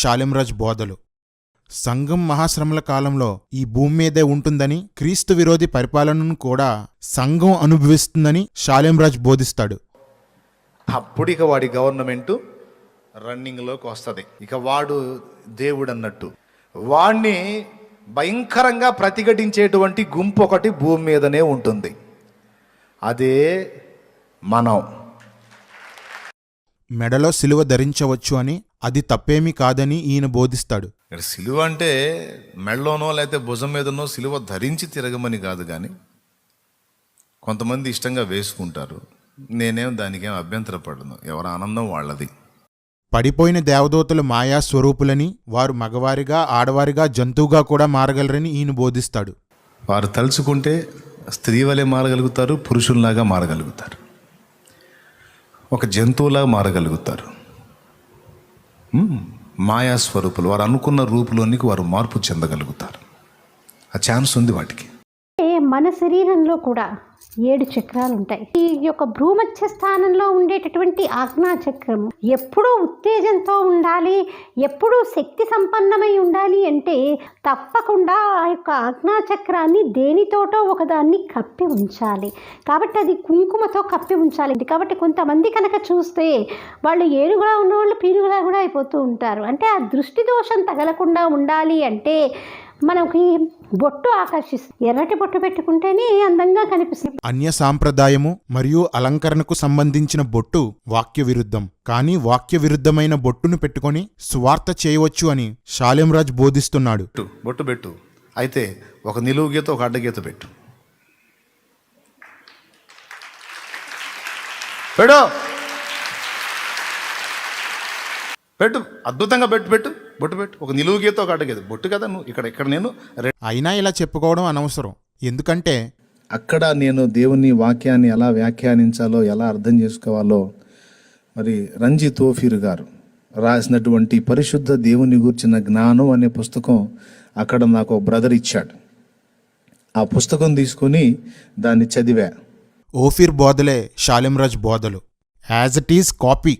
షాలెంరాజ్ బోధలు. సంఘం మహాశ్రమల కాలంలో ఈ భూమి మీదే ఉంటుందని, క్రీస్తు విరోధి పరిపాలనను కూడా సంఘం అనుభవిస్తుందని షాలెంరాజ్ బోధిస్తాడు. అప్పుడు ఇక వాడి గవర్నమెంటు రన్నింగ్లోకి వస్తుంది. ఇక వాడు దేవుడు అన్నట్టు. వాడిని భయంకరంగా ప్రతిఘటించేటువంటి గుంపు ఒకటి భూమి మీదనే ఉంటుంది. అదే మనం. మెడలో సిలువ ధరించవచ్చు అని, అది తప్పేమీ కాదని ఈయన బోధిస్తాడు. సిలువ అంటే మెడలోనో లేకపోతే భుజం మీదనో సిలువ ధరించి తిరగమని కాదు, కానీ కొంతమంది ఇష్టంగా వేసుకుంటారు. నేనేం దానికేం అభ్యంతరపడను, ఎవరి ఆనందం వాళ్ళది. పడిపోయిన దేవదూతలు మాయా స్వరూపులని, వారు మగవారిగా ఆడవారిగా జంతువుగా కూడా మారగలరని ఈయన బోధిస్తాడు. వారు తలుచుకుంటే స్త్రీ వలె మారగలుగుతారు, పురుషుల్లాగా మారగలుగుతారు, ఒక జంతువులాగా మారగలుగుతారు. మాయా స్వరూపులు, వారు అనుకున్న రూపులోనికి వారు మార్పు చెందగలుగుతారు. ఆ ఛాన్స్ ఉంది వాటికి. మన శరీరంలో కూడా 7 చక్రాలు ఉంటాయి. ఈ యొక్క భ్రూమధ్య స్థానంలో ఉండేటటువంటి ఆజ్ఞా చక్రము ఎప్పుడూ ఉత్తేజంతో ఉండాలి, ఎప్పుడూ శక్తి సంపన్నమై ఉండాలి అంటే తప్పకుండా ఆ యొక్క ఆజ్ఞా చక్రాన్ని దేనితోటో ఒకదాన్ని కప్పి ఉంచాలి. కాబట్టి అది కుంకుమతో కప్పి ఉంచాలి. కాబట్టి కొంతమంది కనుక చూస్తే వాళ్ళు ఏనుగులా ఉన్నవాళ్ళు పీనుగులా కూడా అయిపోతూ ఉంటారు. అంటే ఆ దృష్టి దోషం తగలకుండా ఉండాలి అంటే మనకి బొట్టు ఆకర్షిస్తుంది. ఎర్రటి బొట్టు పెట్టుకుంటేనే అందంగా కనిపిస్తుంది. అన్య సాంప్రదాయము మరియు అలంకరణకు సంబంధించిన బొట్టు వాక్య విరుద్ధం. కానీ వాక్య విరుద్ధమైన బొట్టును పెట్టుకొని సువార్త చేయవచ్చు అని షాలెంరాజ్ బోధిస్తున్నాడు. బొట్టు పెట్టు, అయితే ఒక నిలువు గీత ఒక అడ్డగీత పెట్టు. పెట్టు పెట్టు అద్భుతంగా పెట్టు పెట్టు బొట్టు పెట్టు, ఒక నిలువు గీత ఒక అడ్డగీత. బొట్టు కదా నువ్వు, ఇక్కడ నేను. అయినా ఇలా చెప్పుకోవడం అనవసరం. ఎందుకంటే అక్కడ నేను దేవుని వాక్యాన్ని ఎలా వ్యాఖ్యానించాలో, ఎలా అర్థం చేసుకోవాలో మరి రంజీ తోఫీర్ గారు రాసినటువంటి పరిశుద్ధ దేవుని గూర్చిన జ్ఞానం అనే పుస్తకం అక్కడ నాకు బ్రదర్ ఇచ్చాడు. ఆ పుస్తకం తీసుకొని దాన్ని చదివా. ఓఫీర్ బోధలే షాలెంరాజ్ బోధలు. As it is copy.